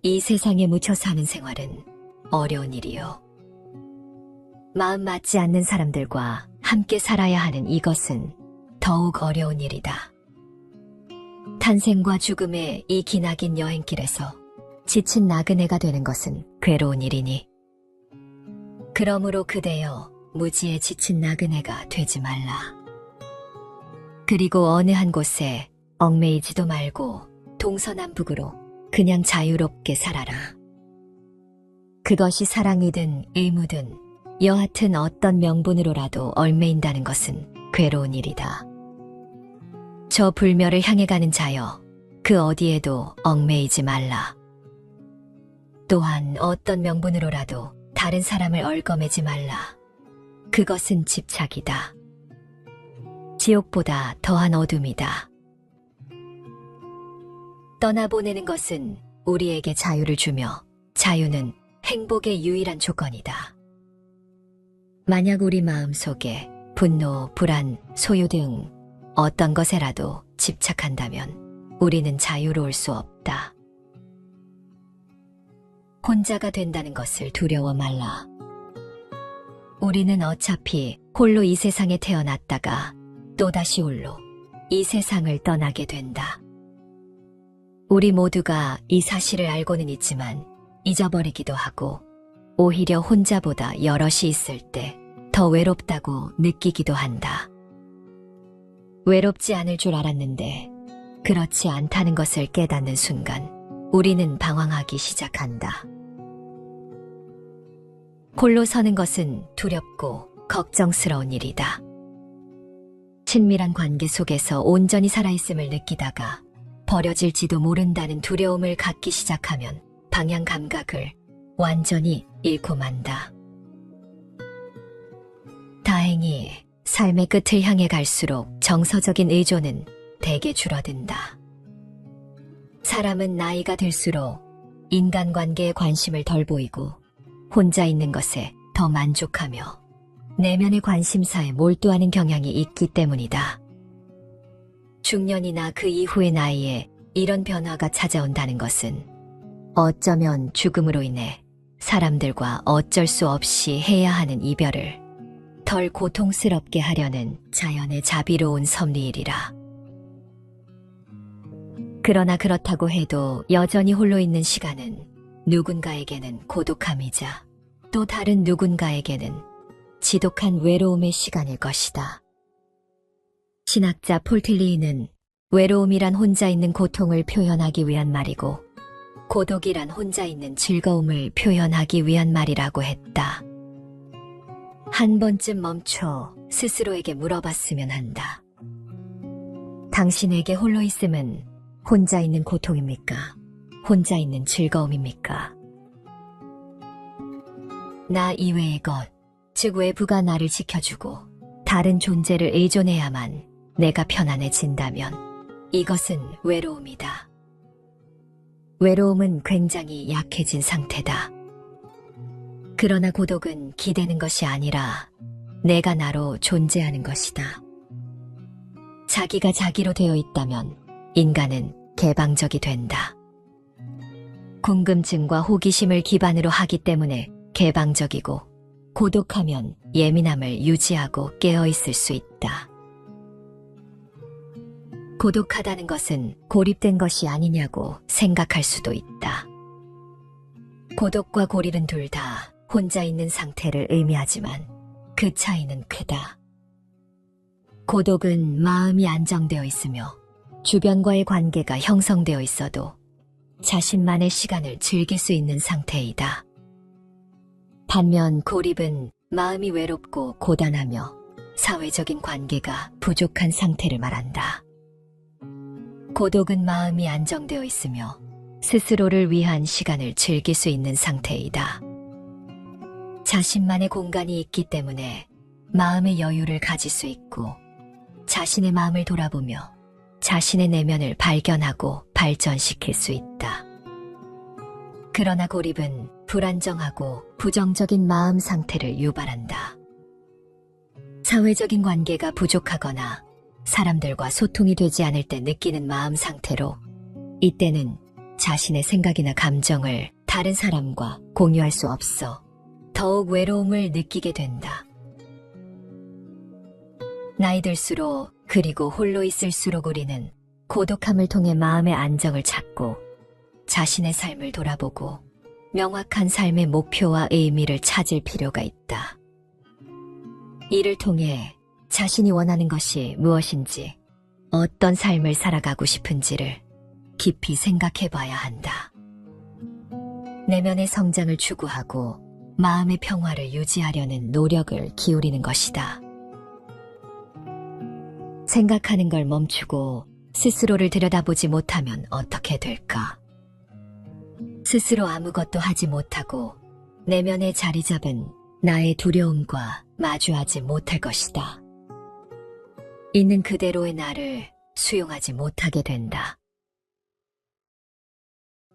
이 세상에 묻혀 사는 생활은 어려운 일이요. 마음 맞지 않는 사람들과 함께 살아야 하는 이것은 더욱 어려운 일이다. 탄생과 죽음의 이 기나긴 여행길에서 지친 나그네가 되는 것은 괴로운 일이니. 그러므로 그대여 무지에 지친 나그네가 되지 말라. 그리고 어느 한 곳에 얽매이지도 말고 동서남북으로 그냥 자유롭게 살아라. 그것이 사랑이든 의무든 여하튼 어떤 명분으로라도 얽매인다는 것은 괴로운 일이다. 저 불멸을 향해 가는 자여, 그 어디에도 얽매이지 말라. 또한 어떤 명분으로라도 다른 사람을 얽어매지 말라. 그것은 집착이다. 지옥보다 더한 어둠이다. 떠나보내는 것은 우리에게 자유를 주며 자유는 행복의 유일한 조건이다. 만약 우리 마음속에 분노, 불안, 소유 등 어떤 것에라도 집착한다면 우리는 자유로울 수 없다. 혼자가 된다는 것을 두려워 말라. 우리는 어차피 홀로 이 세상에 태어났다가 또다시 홀로 이 세상을 떠나게 된다. 우리 모두가 이 사실을 알고는 있지만 잊어버리기도 하고 오히려 혼자보다 여럿이 있을 때 더 외롭다고 느끼기도 한다. 외롭지 않을 줄 알았는데 그렇지 않다는 것을 깨닫는 순간 우리는 방황하기 시작한다. 홀로 서는 것은 두렵고 걱정스러운 일이다. 친밀한 관계 속에서 온전히 살아있음을 느끼다가 버려질지도 모른다는 두려움을 갖기 시작하면 방향 감각을 완전히 잃고 만다. 다행히 삶의 끝을 향해 갈수록 정서적인 의존은 대개 줄어든다. 사람은 나이가 들수록 인간관계에 관심을 덜 보이고 혼자 있는 것에 더 만족하며 내면의 관심사에 몰두하는 경향이 있기 때문이다. 중년이나 그 이후의 나이에 이런 변화가 찾아온다는 것은 어쩌면 죽음으로 인해 사람들과 어쩔 수 없이 해야 하는 이별을 덜 고통스럽게 하려는 자연의 자비로운 섭리이리라. 그러나 그렇다고 해도 여전히 홀로 있는 시간은 누군가에게는 고독함이자 또 다른 누군가에게는 지독한 외로움의 시간일 것이다. 신학자 폴틸리이는 외로움이란 혼자 있는 고통을 표현하기 위한 말이고 고독이란 혼자 있는 즐거움을 표현하기 위한 말이라고 했다. 한 번쯤 멈춰 스스로에게 물어봤으면 한다. 당신에게 홀로 있음은 혼자 있는 고통입니까? 혼자 있는 즐거움입니까? 나 이외의 것, 즉 외부가 나를 지켜주고 다른 존재를 의존해야만 내가 편안해진다면 이것은 외로움이다. 외로움은 굉장히 약해진 상태다. 그러나 고독은 기대는 것이 아니라 내가 나로 존재하는 것이다. 자기가 자기로 되어 있다면 인간은 개방적이 된다. 궁금증과 호기심을 기반으로 하기 때문에 개방적이고 고독하면 예민함을 유지하고 깨어있을 수 있다. 고독하다는 것은 고립된 것이 아니냐고 생각할 수도 있다. 고독과 고립은 둘 다 혼자 있는 상태를 의미하지만 그 차이는 크다. 고독은 마음이 안정되어 있으며 주변과의 관계가 형성되어 있어도 자신만의 시간을 즐길 수 있는 상태이다. 반면 고립은 마음이 외롭고 고단하며 사회적인 관계가 부족한 상태를 말한다. 고독은 마음이 안정되어 있으며 스스로를 위한 시간을 즐길 수 있는 상태이다. 자신만의 공간이 있기 때문에 마음의 여유를 가질 수 있고 자신의 마음을 돌아보며 자신의 내면을 발견하고 발전시킬 수 있다. 그러나 고립은 불안정하고 부정적인 마음 상태를 유발한다. 사회적인 관계가 부족하거나 사람들과 소통이 되지 않을 때 느끼는 마음 상태로 이때는 자신의 생각이나 감정을 다른 사람과 공유할 수 없어 더욱 외로움을 느끼게 된다. 나이 들수록 그리고 홀로 있을수록 우리는 고독함을 통해 마음의 안정을 찾고 자신의 삶을 돌아보고 명확한 삶의 목표와 의미를 찾을 필요가 있다. 이를 통해 자신이 원하는 것이 무엇인지, 어떤 삶을 살아가고 싶은지를 깊이 생각해 봐야 한다. 내면의 성장을 추구하고 마음의 평화를 유지하려는 노력을 기울이는 것이다. 생각하는 걸 멈추고 스스로를 들여다보지 못하면 어떻게 될까? 스스로 아무것도 하지 못하고 내면에 자리 잡은 나의 두려움과 마주하지 못할 것이다. 있는 그대로의 나를 수용하지 못하게 된다.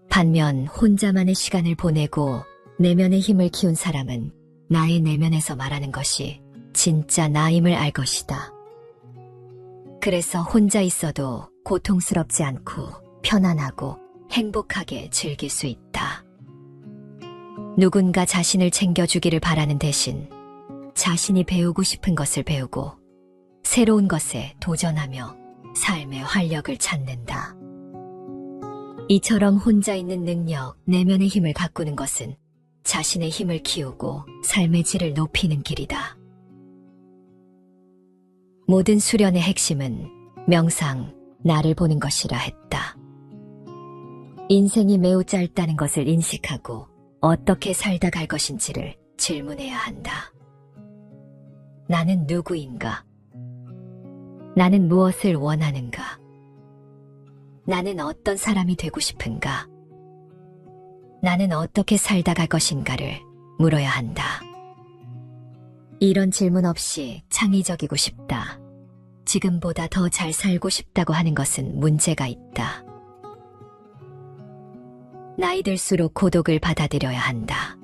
반면 혼자만의 시간을 보내고 내면의 힘을 키운 사람은 나의 내면에서 말하는 것이 진짜 나임을 알 것이다. 그래서 혼자 있어도 고통스럽지 않고 편안하고 행복하게 즐길 수 있다. 누군가 자신을 챙겨주기를 바라는 대신 자신이 배우고 싶은 것을 배우고 새로운 것에 도전하며 삶의 활력을 찾는다. 이처럼 혼자 있는 능력, 내면의 힘을 가꾸는 것은 자신의 힘을 키우고 삶의 질을 높이는 길이다. 모든 수련의 핵심은 명상, 나를 보는 것이라 했다. 인생이 매우 짧다는 것을 인식하고 어떻게 살다 갈 것인지를 질문해야 한다. 나는 누구인가? 나는 무엇을 원하는가? 나는 어떤 사람이 되고 싶은가? 나는 어떻게 살다 갈 것인가를 물어야 한다. 이런 질문 없이 창의적이고 싶다. 지금보다 더 잘 살고 싶다고 하는 것은 문제가 있다. 나이 들수록 고독을 받아들여야 한다.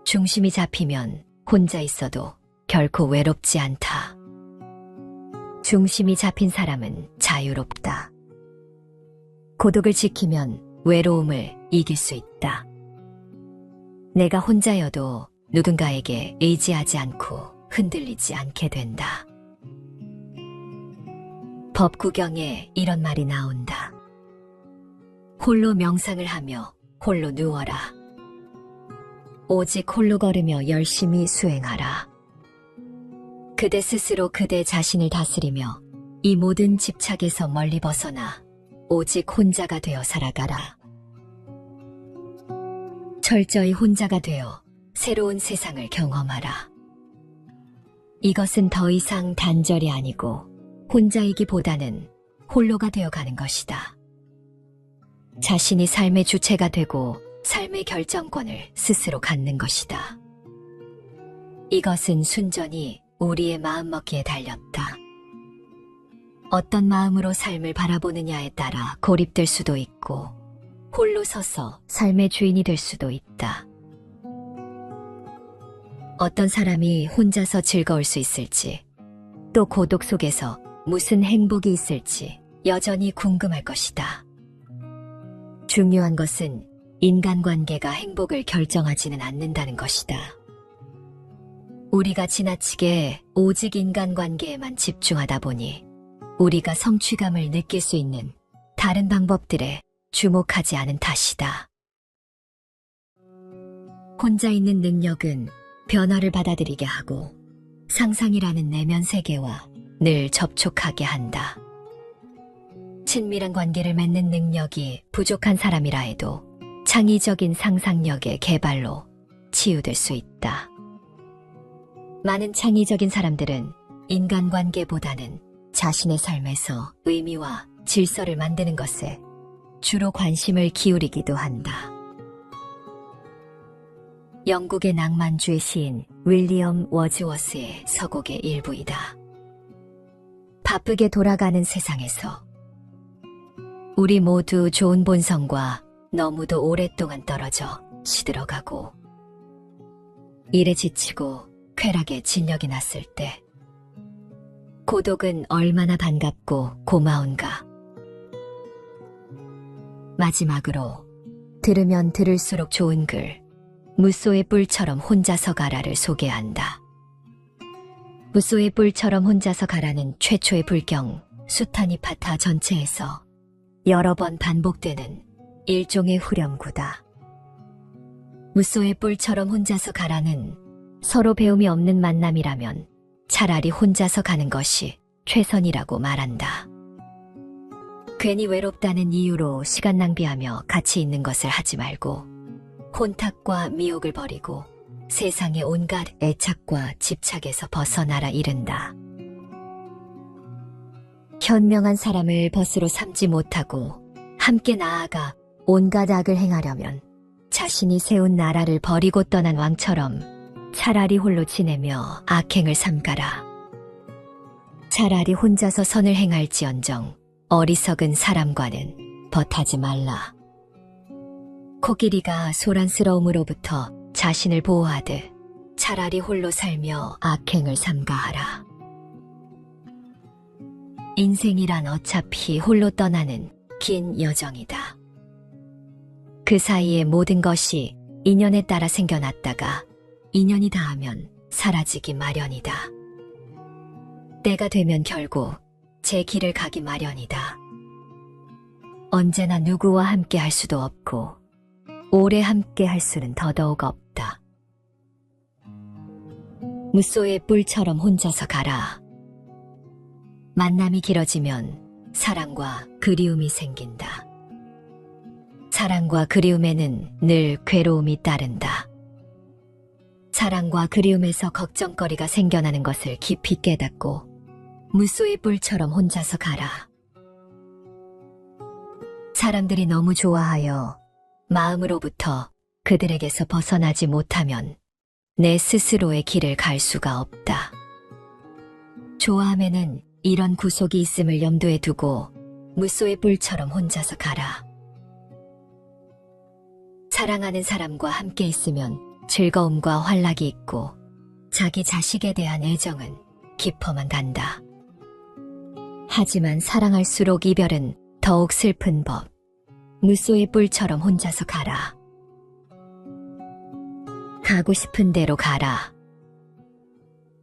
중심이 잡히면 혼자 있어도 결코 외롭지 않다. 중심이 잡힌 사람은 자유롭다. 고독을 지키면 외로움을 이길 수 있다. 내가 혼자여도 누군가에게 의지하지 않고 흔들리지 않게 된다. 법구경에 이런 말이 나온다. 홀로 명상을 하며 홀로 누워라. 오직 홀로 걸으며 열심히 수행하라. 그대 스스로 그대 자신을 다스리며 이 모든 집착에서 멀리 벗어나 오직 혼자가 되어 살아가라. 철저히 혼자가 되어 새로운 세상을 경험하라. 이것은 더 이상 단절이 아니고 혼자이기보다는 홀로가 되어가는 것이다. 자신이 삶의 주체가 되고 삶의 결정권을 스스로 갖는 것이다. 이것은 순전히 우리의 마음먹기에 달렸다. 어떤 마음으로 삶을 바라보느냐에 따라 고립될 수도 있고 홀로 서서 삶의 주인이 될 수도 있다. 어떤 사람이 혼자서 즐거울 수 있을지, 또 고독 속에서 무슨 행복이 있을지 여전히 궁금할 것이다. 중요한 것은 인간관계가 행복을 결정하지는 않는다는 것이다. 우리가 지나치게 오직 인간관계에만 집중하다 보니 우리가 성취감을 느낄 수 있는 다른 방법들에 주목하지 않은 탓이다. 혼자 있는 능력은 변화를 받아들이게 하고 상상이라는 내면 세계와 늘 접촉하게 한다. 친밀한 관계를 맺는 능력이 부족한 사람이라 해도 창의적인 상상력의 개발로 치유될 수 있다. 많은 창의적인 사람들은 인간관계보다는 자신의 삶에서 의미와 질서를 만드는 것에 주로 관심을 기울이기도 한다. 영국의 낭만주의 시인 윌리엄 워즈워스의 서곡의 일부이다. 바쁘게 돌아가는 세상에서 우리 모두 좋은 본성과 너무도 오랫동안 떨어져 시들어가고 일에 지치고 쾌락에 진력이 났을 때 고독은 얼마나 반갑고 고마운가. 마지막으로 들으면 들을수록 좋은 글, 무쏘의 뿔처럼 혼자서 가라를 소개한다. 무쏘의 뿔처럼 혼자서 가라는 최초의 불경 수타니파타 전체에서 여러 번 반복되는 일종의 후렴구다. 무쏘의 뿔처럼 혼자서 가라는 서로 배움이 없는 만남이라면 차라리 혼자서 가는 것이 최선이라고 말한다. 괜히 외롭다는 이유로 시간 낭비하며 같이 있는 것을 하지 말고 혼탁과 미혹을 버리고 세상의 온갖 애착과 집착에서 벗어나라 이른다. 현명한 사람을 벗으로 삼지 못하고 함께 나아가 온갖 악을 행하려면 자신이 세운 나라를 버리고 떠난 왕처럼 차라리 홀로 지내며 악행을 삼가라. 차라리 혼자서 선을 행할지언정 어리석은 사람과는 벗하지 말라. 코끼리가 소란스러움으로부터 자신을 보호하듯 차라리 홀로 살며 악행을 삼가하라. 인생이란 어차피 홀로 떠나는 긴 여정이다. 그 사이에 모든 것이 인연에 따라 생겨났다가 인연이 닿으면 사라지기 마련이다. 때가 되면 결국 제 길을 가기 마련이다. 언제나 누구와 함께 할 수도 없고 오래 함께 할 수는 더더욱 없다. 무쏘의 뿔처럼 혼자서 가라. 만남이 길어지면 사랑과 그리움이 생긴다. 사랑과 그리움에는 늘 괴로움이 따른다. 사랑과 그리움에서 걱정거리가 생겨나는 것을 깊이 깨닫고 무쏘의 뿔처럼 혼자서 가라. 사람들이 너무 좋아하여 마음으로부터 그들에게서 벗어나지 못하면 내 스스로의 길을 갈 수가 없다. 좋아함에는 이런 구속이 있음을 염두에 두고 무쏘의 뿔처럼 혼자서 가라. 사랑하는 사람과 함께 있으면 즐거움과 환락이 있고 자기 자식에 대한 애정은 깊어만 간다. 하지만 사랑할수록 이별은 더욱 슬픈 법. 무쏘의 뿔처럼 혼자서 가라. 가고 싶은 대로 가라.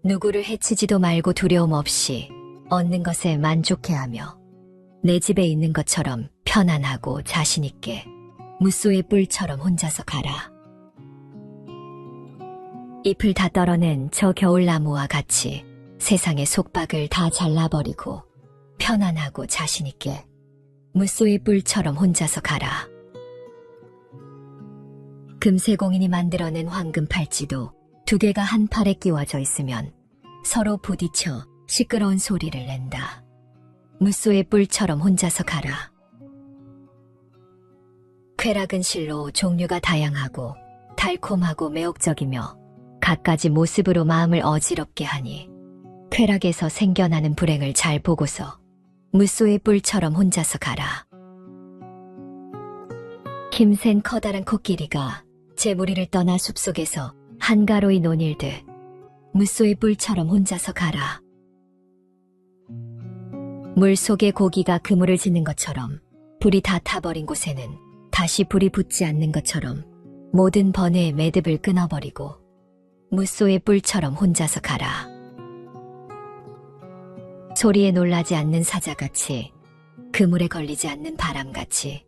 누구를 해치지도 말고 두려움 없이 얻는 것에 만족해하며 내 집에 있는 것처럼 편안하고 자신있게 무쏘의 뿔처럼 혼자서 가라. 잎을 다 떨어낸 저 겨울나무와 같이 세상의 속박을 다 잘라버리고 편안하고 자신있게 무쏘의 뿔처럼 혼자서 가라. 금세공인이 만들어낸 황금 팔찌도 두 개가 한 팔에 끼워져 있으면 서로 부딪혀 시끄러운 소리를 낸다. 무쏘의 뿔처럼 혼자서 가라. 쾌락은 실로 종류가 다양하고 달콤하고 매혹적이며 갖가지 모습으로 마음을 어지럽게 하니 쾌락에서 생겨나는 불행을 잘 보고서 무쏘의 뿔처럼 혼자서 가라. 힘센 커다란 코끼리가 제 무리를 떠나 숲속에서 한가로이 논일듯 무쏘의 뿔처럼 혼자서 가라. 물속의 고기가 그물을 짓는 것처럼 불이 다 타버린 곳에는 다시 불이 붙지 않는 것처럼 모든 번뇌의 매듭을 끊어버리고 무쏘의 뿔처럼 혼자서 가라. 소리에 놀라지 않는 사자같이, 그물에 걸리지 않는 바람같이,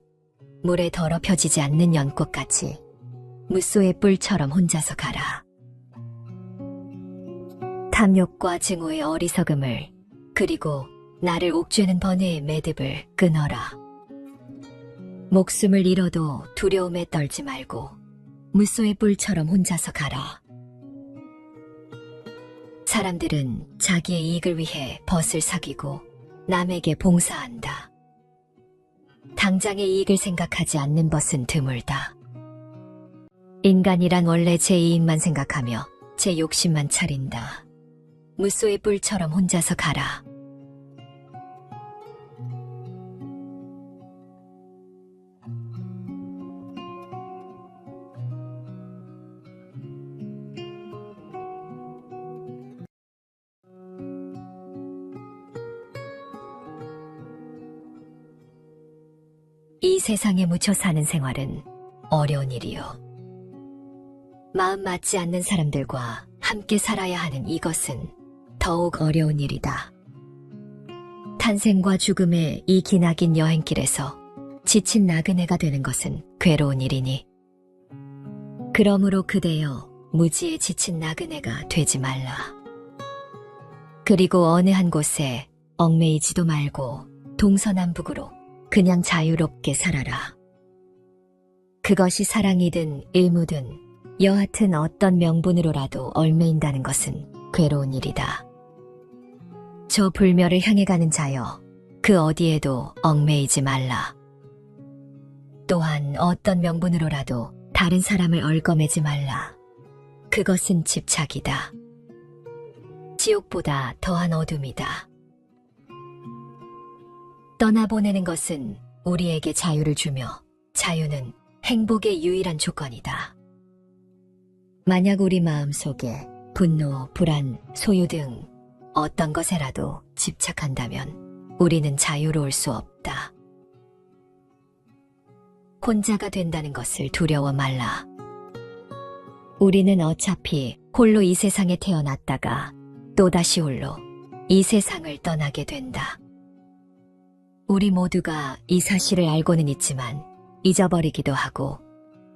물에 더럽혀지지 않는 연꽃같이 무쏘의 뿔처럼 혼자서 가라. 탐욕과 증오의 어리석음을, 그리고 나를 옥죄는 번뇌의 매듭을 끊어라. 목숨을 잃어도 두려움에 떨지 말고 무쏘의 뿔처럼 혼자서 가라. 사람들은 자기의 이익을 위해 벗을 사귀고 남에게 봉사한다. 당장의 이익을 생각하지 않는 벗은 드물다. 인간이란 원래 제 이익만 생각하며 제 욕심만 차린다. 무쏘의 뿔처럼 혼자서 가라. 이 세상에 묻혀 사는 생활은 어려운 일이요. 마음 맞지 않는 사람들과 함께 살아야 하는 이것은 더욱 어려운 일이다. 탄생과 죽음의 이 기나긴 여행길에서 지친 나그네가 되는 것은 괴로운 일이니 그러므로 그대여 무지에 지친 나그네가 되지 말라. 그리고 어느 한 곳에 얽매이지도 말고 동서남북으로 그냥 자유롭게 살아라. 그것이 사랑이든 의무든 여하튼 어떤 명분으로라도 얽매인다는 것은 괴로운 일이다. 저 불멸을 향해 가는 자여, 그 어디에도 얽매이지 말라. 또한 어떤 명분으로라도 다른 사람을 얽어매지 말라. 그것은 집착이다. 지옥보다 더한 어둠이다. 떠나보내는 것은 우리에게 자유를 주며 자유는 행복의 유일한 조건이다. 만약 우리 마음속에 분노, 불안, 소유 등 어떤 것에라도 집착한다면 우리는 자유로울 수 없다. 혼자가 된다는 것을 두려워 말라. 우리는 어차피 홀로 이 세상에 태어났다가 또다시 홀로 이 세상을 떠나게 된다. 우리 모두가 이 사실을 알고는 있지만 잊어버리기도 하고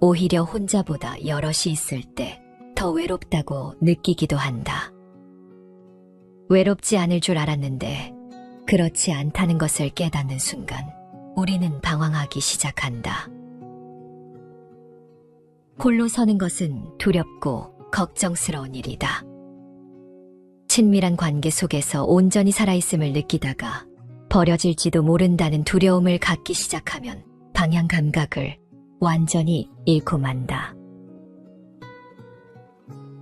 오히려 혼자보다 여럿이 있을 때 더 외롭다고 느끼기도 한다. 외롭지 않을 줄 알았는데 그렇지 않다는 것을 깨닫는 순간 우리는 방황하기 시작한다. 홀로 서는 것은 두렵고 걱정스러운 일이다. 친밀한 관계 속에서 온전히 살아있음을 느끼다가 버려질지도 모른다는 두려움을 갖기 시작하면 방향 감각을 완전히 잃고 만다.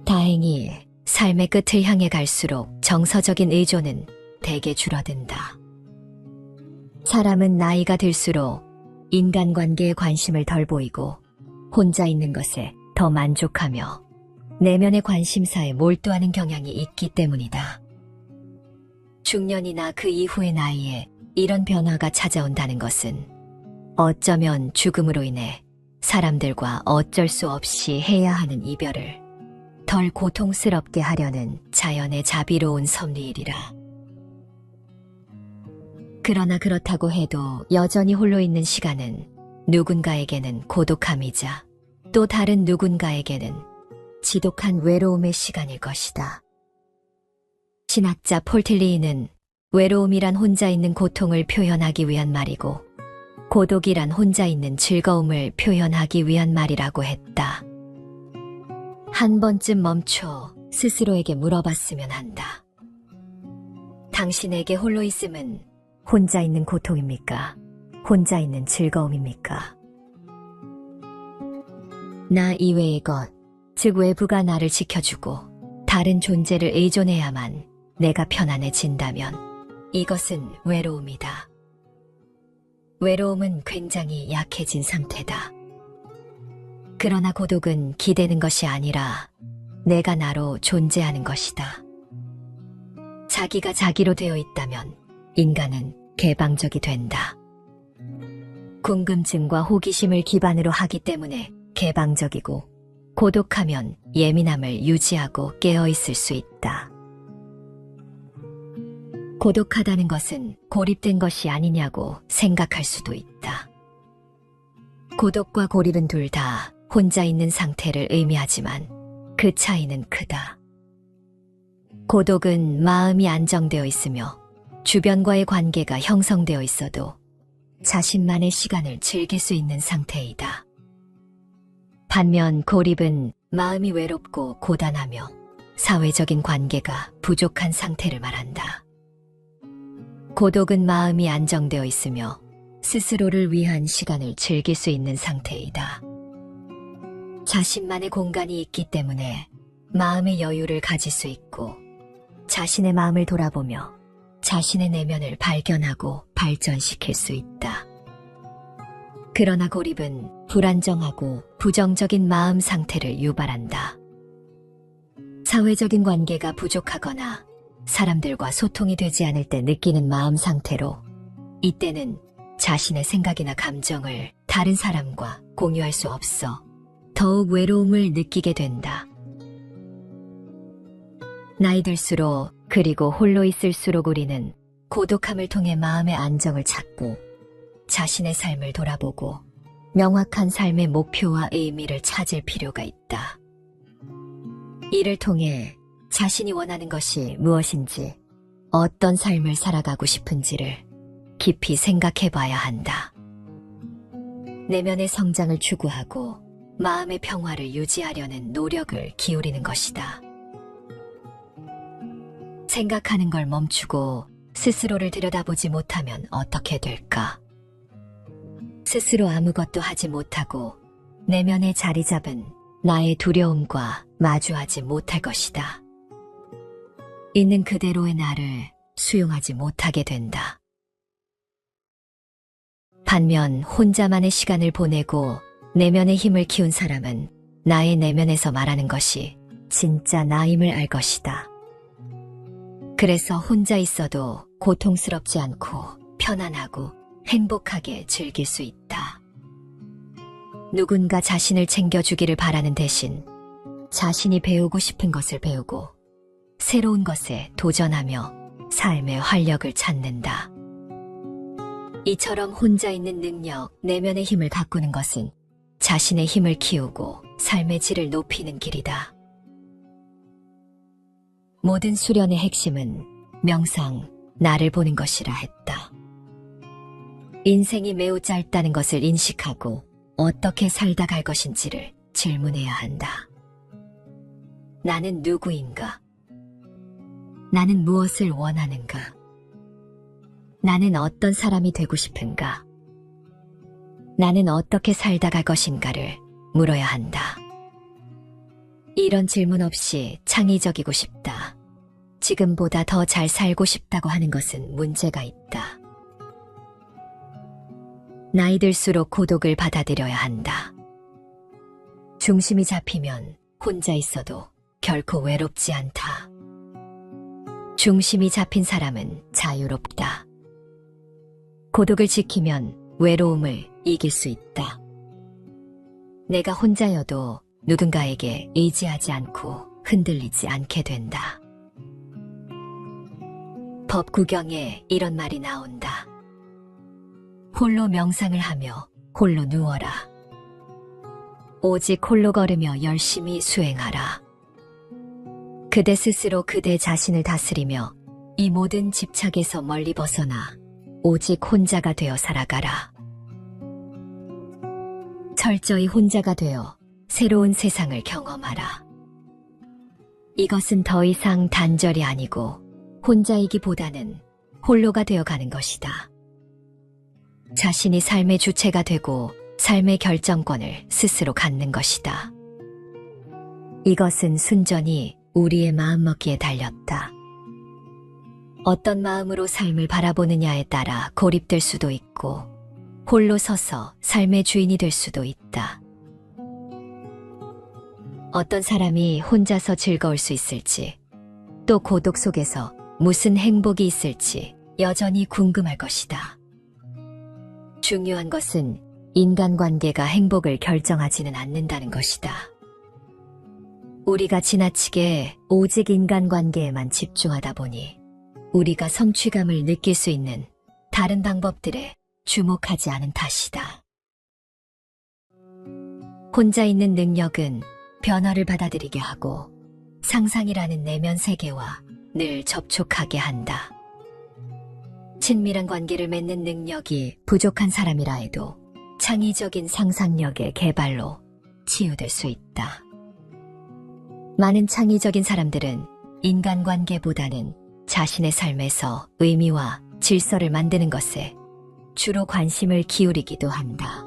다행히 삶의 끝을 향해 갈수록 정서적인 의존은 대개 줄어든다. 사람은 나이가 들수록 인간관계에 관심을 덜 보이고 혼자 있는 것에 더 만족하며 내면의 관심사에 몰두하는 경향이 있기 때문이다. 중년이나 그 이후의 나이에 이런 변화가 찾아온다는 것은 어쩌면 죽음으로 인해 사람들과 어쩔 수 없이 해야 하는 이별을 덜 고통스럽게 하려는 자연의 자비로운 섭리이리라. 그러나 그렇다고 해도 여전히 홀로 있는 시간은 누군가에게는 고독함이자 또 다른 누군가에게는 지독한 외로움의 시간일 것이다. 신학자 폴틸리이는 외로움이란 혼자 있는 고통을 표현하기 위한 말이고 고독이란 혼자 있는 즐거움을 표현하기 위한 말이라고 했다. 한 번쯤 멈춰 스스로에게 물어봤으면 한다. 당신에게 홀로 있음은 혼자 있는 고통입니까? 혼자 있는 즐거움입니까? 나 이외의 것, 즉 외부가 나를 지켜주고 다른 존재를 의존해야만 내가 편안해진다면 이것은 외로움이다. 외로움은 굉장히 약해진 상태다. 그러나 고독은 기대는 것이 아니라 내가 나로 존재하는 것이다. 자기가 자기로 되어 있다면 인간은 개방적이 된다. 궁금증과 호기심을 기반으로 하기 때문에 개방적이고 고독하면 예민함을 유지하고 깨어있을 수 있다. 고독하다는 것은 고립된 것이 아니냐고 생각할 수도 있다. 고독과 고립은 둘 다 혼자 있는 상태를 의미하지만 그 차이는 크다. 고독은 마음이 안정되어 있으며 주변과의 관계가 형성되어 있어도 자신만의 시간을 즐길 수 있는 상태이다. 반면 고립은 마음이 외롭고 고단하며 사회적인 관계가 부족한 상태를 말한다. 고독은 마음이 안정되어 있으며 스스로를 위한 시간을 즐길 수 있는 상태이다. 자신만의 공간이 있기 때문에 마음의 여유를 가질 수 있고 자신의 마음을 돌아보며 자신의 내면을 발견하고 발전시킬 수 있다. 그러나 고립은 불안정하고 부정적인 마음 상태를 유발한다. 사회적인 관계가 부족하거나 사람들과 소통이 되지 않을 때 느끼는 마음 상태로 이때는 자신의 생각이나 감정을 다른 사람과 공유할 수 없어 더욱 외로움을 느끼게 된다. 나이 들수록 그리고 홀로 있을수록 우리는 고독함을 통해 마음의 안정을 찾고 자신의 삶을 돌아보고 명확한 삶의 목표와 의미를 찾을 필요가 있다. 이를 통해 자신이 원하는 것이 무엇인지, 어떤 삶을 살아가고 싶은지를 깊이 생각해 봐야 한다. 내면의 성장을 추구하고 마음의 평화를 유지하려는 노력을 기울이는 것이다. 생각하는 걸 멈추고 스스로를 들여다보지 못하면 어떻게 될까? 스스로 아무것도 하지 못하고 내면에 자리 잡은 나의 두려움과 마주하지 못할 것이다. 있는 그대로의 나를 수용하지 못하게 된다. 반면 혼자만의 시간을 보내고 내면의 힘을 키운 사람은 나의 내면에서 말하는 것이 진짜 나임을 알 것이다. 그래서 혼자 있어도 고통스럽지 않고 편안하고 행복하게 즐길 수 있다. 누군가 자신을 챙겨주기를 바라는 대신 자신이 배우고 싶은 것을 배우고 새로운 것에 도전하며 삶의 활력을 찾는다. 이처럼 혼자 있는 능력, 내면의 힘을 가꾸는 것은 자신의 힘을 키우고 삶의 질을 높이는 길이다. 모든 수련의 핵심은 명상, 나를 보는 것이라 했다. 인생이 매우 짧다는 것을 인식하고 어떻게 살다 갈 것인지를 질문해야 한다. 나는 누구인가? 나는 무엇을 원하는가? 나는 어떤 사람이 되고 싶은가? 나는 어떻게 살다 갈 것인가를 물어야 한다. 이런 질문 없이 창의적이고 싶다, 지금보다 더 잘 살고 싶다고 하는 것은 문제가 있다. 나이 들수록 고독을 받아들여야 한다. 중심이 잡히면 혼자 있어도 결코 외롭지 않다. 중심이 잡힌 사람은 자유롭다. 고독을 지키면 외로움을 이길 수 있다. 내가 혼자여도 누군가에게 의지하지 않고 흔들리지 않게 된다. 법구경에 이런 말이 나온다. 홀로 명상을 하며 홀로 누워라. 오직 홀로 걸으며 열심히 수행하라. 그대 스스로 그대 자신을 다스리며 이 모든 집착에서 멀리 벗어나 오직 혼자가 되어 살아가라. 철저히 혼자가 되어 새로운 세상을 경험하라. 이것은 더 이상 단절이 아니고 혼자이기보다는 홀로가 되어가는 것이다. 자신이 삶의 주체가 되고 삶의 결정권을 스스로 갖는 것이다. 이것은 순전히 우리의 마음먹기에 달렸다. 어떤 마음으로 삶을 바라보느냐에 따라 고립될 수도 있고 홀로 서서 삶의 주인이 될 수도 있다. 어떤 사람이 혼자서 즐거울 수 있을지, 또 고독 속에서 무슨 행복이 있을지 여전히 궁금할 것이다. 중요한 것은 인간관계가 행복을 결정하지는 않는다는 것이다. 우리가 지나치게 오직 인간관계에만 집중하다 보니 우리가 성취감을 느낄 수 있는 다른 방법들에 주목하지 않은 탓이다. 혼자 있는 능력은 변화를 받아들이게 하고 상상이라는 내면 세계와 늘 접촉하게 한다. 친밀한 관계를 맺는 능력이 부족한 사람이라 해도 창의적인 상상력의 개발로 치유될 수 있다. 많은 창의적인 사람들은 인간관계보다는 자신의 삶에서 의미와 질서를 만드는 것에 주로 관심을 기울이기도 한다.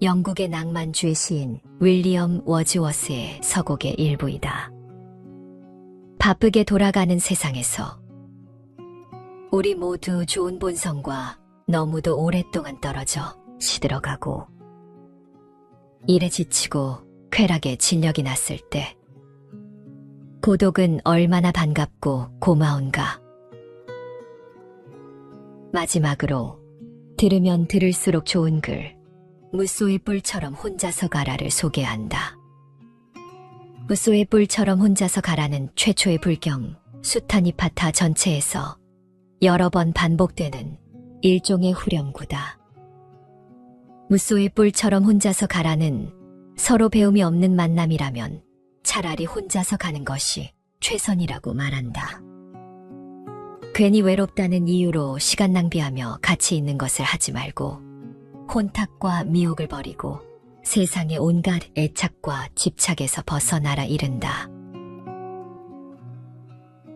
영국의 낭만주의 시인 윌리엄 워즈워스의 서곡의 일부이다. 바쁘게 돌아가는 세상에서 우리 모두 좋은 본성과 너무도 오랫동안 떨어져 시들어가고 일에 지치고 쾌락에 진력이 났을 때 고독은 얼마나 반갑고 고마운가. 마지막으로 들으면 들을수록 좋은 글, 무쏘의 뿔처럼 혼자서 가라를 소개한다. 무쏘의 뿔처럼 혼자서 가라는 최초의 불경 수타니파타 전체에서 여러 번 반복되는 일종의 후렴구다. 무쏘의 뿔처럼 혼자서 가라는 서로 배움이 없는 만남이라면 차라리 혼자서 가는 것이 최선이라고 말한다. 괜히 외롭다는 이유로 시간 낭비하며 같이 있는 것을 하지 말고 혼탁과 미혹을 버리고 세상의 온갖 애착과 집착에서 벗어나라 이른다.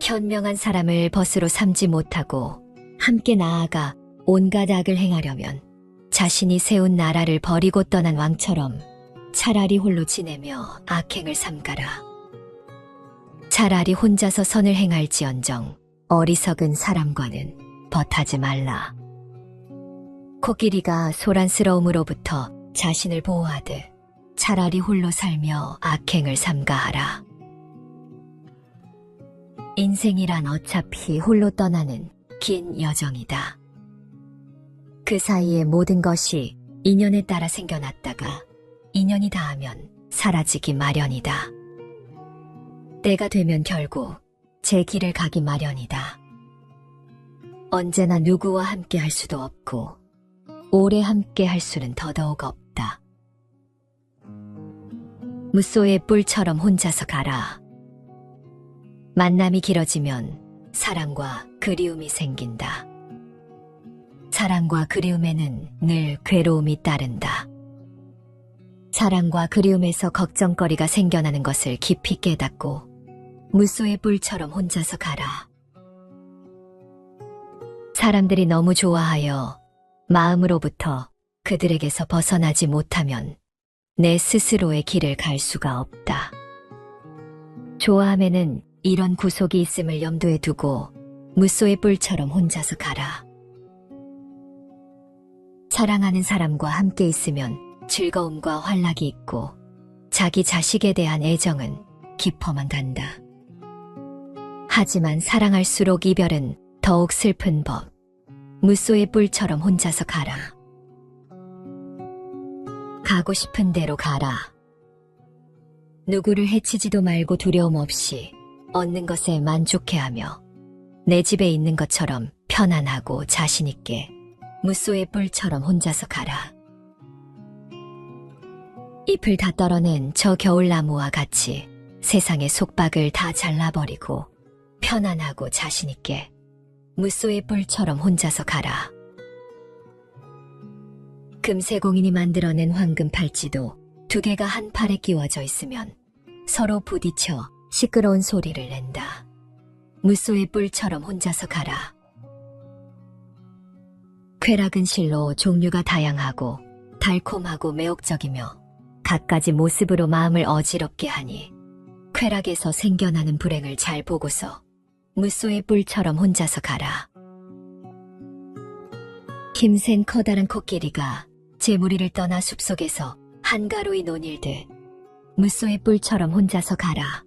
현명한 사람을 벗으로 삼지 못하고 함께 나아가 온갖 악을 행하려면 자신이 세운 나라를 버리고 떠난 왕처럼 차라리 홀로 지내며 악행을 삼가라. 차라리 혼자서 선을 행할지언정 어리석은 사람과는 벗하지 말라. 코끼리가 소란스러움으로부터 자신을 보호하듯 차라리 홀로 살며 악행을 삼가하라. 인생이란 어차피 홀로 떠나는 긴 여정이다. 그 사이에 모든 것이 인연에 따라 생겨났다가 인연이 닿으면 사라지기 마련이다. 때가 되면 결국 제 길을 가기 마련이다. 언제나 누구와 함께 할 수도 없고 오래 함께 할 수는 더더욱 없다. 무쏘의 뿔처럼 혼자서 가라. 만남이 길어지면 사랑과 그리움이 생긴다. 사랑과 그리움에는 늘 괴로움이 따른다. 사랑과 그리움에서 걱정거리가 생겨나는 것을 깊이 깨닫고 무쏘의 뿔처럼 혼자서 가라. 사람들이 너무 좋아하여 마음으로부터 그들에게서 벗어나지 못하면 내 스스로의 길을 갈 수가 없다. 좋아함에는 이런 구속이 있음을 염두에 두고 무쏘의 뿔처럼 혼자서 가라. 사랑하는 사람과 함께 있으면 즐거움과 환락이 있고 자기 자식에 대한 애정은 깊어만 간다. 하지만 사랑할수록 이별은 더욱 슬픈 법. 무쏘의 뿔처럼 혼자서 가라. 가고 싶은 대로 가라. 누구를 해치지도 말고 두려움 없이 얻는 것에 만족해하며 내 집에 있는 것처럼 편안하고 자신있게 무쏘의 뿔처럼 혼자서 가라. 잎을 다 떨어낸 저 겨울나무와 같이 세상의 속박을 다 잘라버리고 편안하고 자신있게 무쏘의 뿔처럼 혼자서 가라. 금세공인이 만들어낸 황금 팔찌도 두 개가 한 팔에 끼워져 있으면 서로 부딪혀 시끄러운 소리를 낸다. 무쏘의 뿔처럼 혼자서 가라. 쾌락은 실로 종류가 다양하고 달콤하고 매혹적이며 갖가지 모습으로 마음을 어지럽게 하니 쾌락에서 생겨나는 불행을 잘 보고서 무쏘의 뿔처럼 혼자서 가라. 힘센 커다란 코끼리가 제 무리를 떠나 숲속에서 한가로이 논일듯 무쏘의 뿔처럼 혼자서 가라.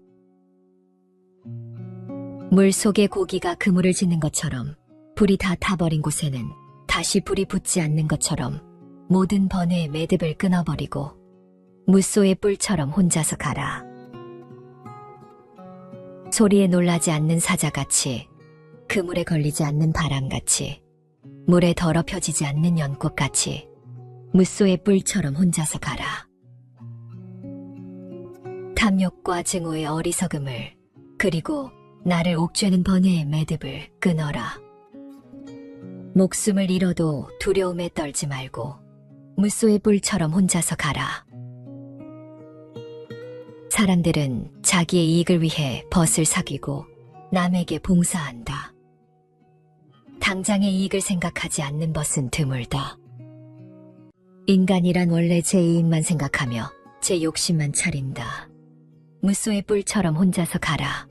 물속의 고기가 그물을 짓는 것처럼 불이 다 타버린 곳에는 다시 불이 붙지 않는 것처럼 모든 번뇌의 매듭을 끊어버리고 무쏘의 뿔처럼 혼자서 가라. 소리에 놀라지 않는 사자같이, 그물에 걸리지 않는 바람같이, 물에 더럽혀지지 않는 연꽃같이 무쏘의 뿔처럼 혼자서 가라. 탐욕과 증오의 어리석음을 그리고 나를 옥죄는 번뇌의 매듭을 끊어라. 목숨을 잃어도 두려움에 떨지 말고 무쏘의 뿔처럼 혼자서 가라. 사람들은 자기의 이익을 위해 벗을 사귀고 남에게 봉사한다. 당장의 이익을 생각하지 않는 벗은 드물다. 인간이란 원래 제 이익만 생각하며 제 욕심만 차린다. 무쏘의 뿔처럼 혼자서 가라.